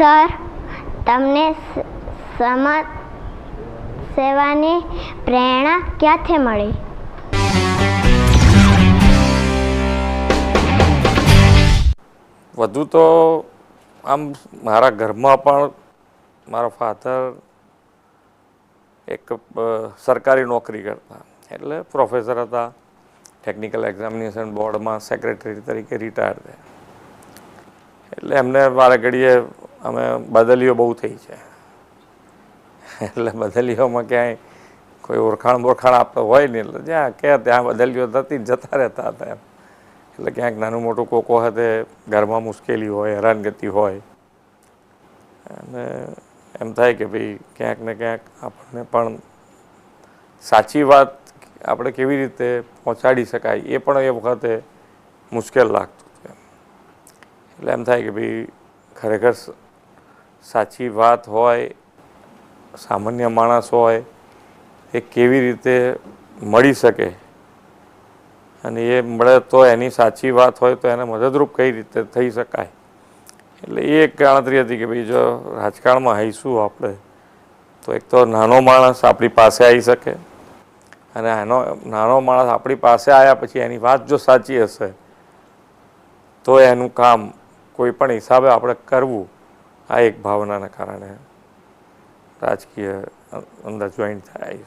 Sir, તમને સમાજ સેવાની પ્રેરણા ક્યાંથી મળી? વધુ તો આમ મારા ઘરમાં પણ મારા ફાધર એક સરકારી નોકરી કરતા, એટલે પ્રોફેસર હતા, ટેકનિકલ એક્ઝામિનેશન બોર્ડમાં સેક્રેટરી તરીકે રિટાયર થયા. એટલે એમને વારે ઘડીએ અમે બદલીઓ બહુ થઈ છે, એટલે બદલીઓમાં ક્યાંય કોઈ ઓળખાણ આપતો હોય નહીં, એટલે જ્યાં કે ત્યાં બદલીઓ થતી જતા રહેતા હતા એમ. એટલે ક્યાંક નાનું મોટું કોકો હાથે ઘરમાં મુશ્કેલી હોય, હેરાનગતિ હોય, અને એમ થાય કે ભાઈ ક્યાંક ને ક્યાંક આપણને પણ સાચી વાત આપણે કેવી રીતે પહોંચાડી શકાય એ પણ એ વખતે મુશ્કેલ લાગતું હતું. એટલે એમ થાય કે ભાઈ ખરેખર સાચી વાત હોય, સામાન્ય માણસ હોય એ કેવી રીતે મળી શકે, અને એ મળે તો એની સાચી વાત હોય તો એને મદદરૂપ કઈ રીતે થઈ શકાય. એટલે એ એક ગણતરી હતી કે ભાઈ જો રાજકારણમાં આવીશું આપણે તો એક તો નાનો માણસ આપણી પાસે આવી શકે, અને નાનો માણસ આપણી પાસે આવ્યા પછી એની વાત જો સાચી હશે તો એનું કામ કોઈ પણ હિસાબે આપણે કરવું. આ એક ભાવનાના કારણે રાજકીય અંદર જોઈન્ટ થાય.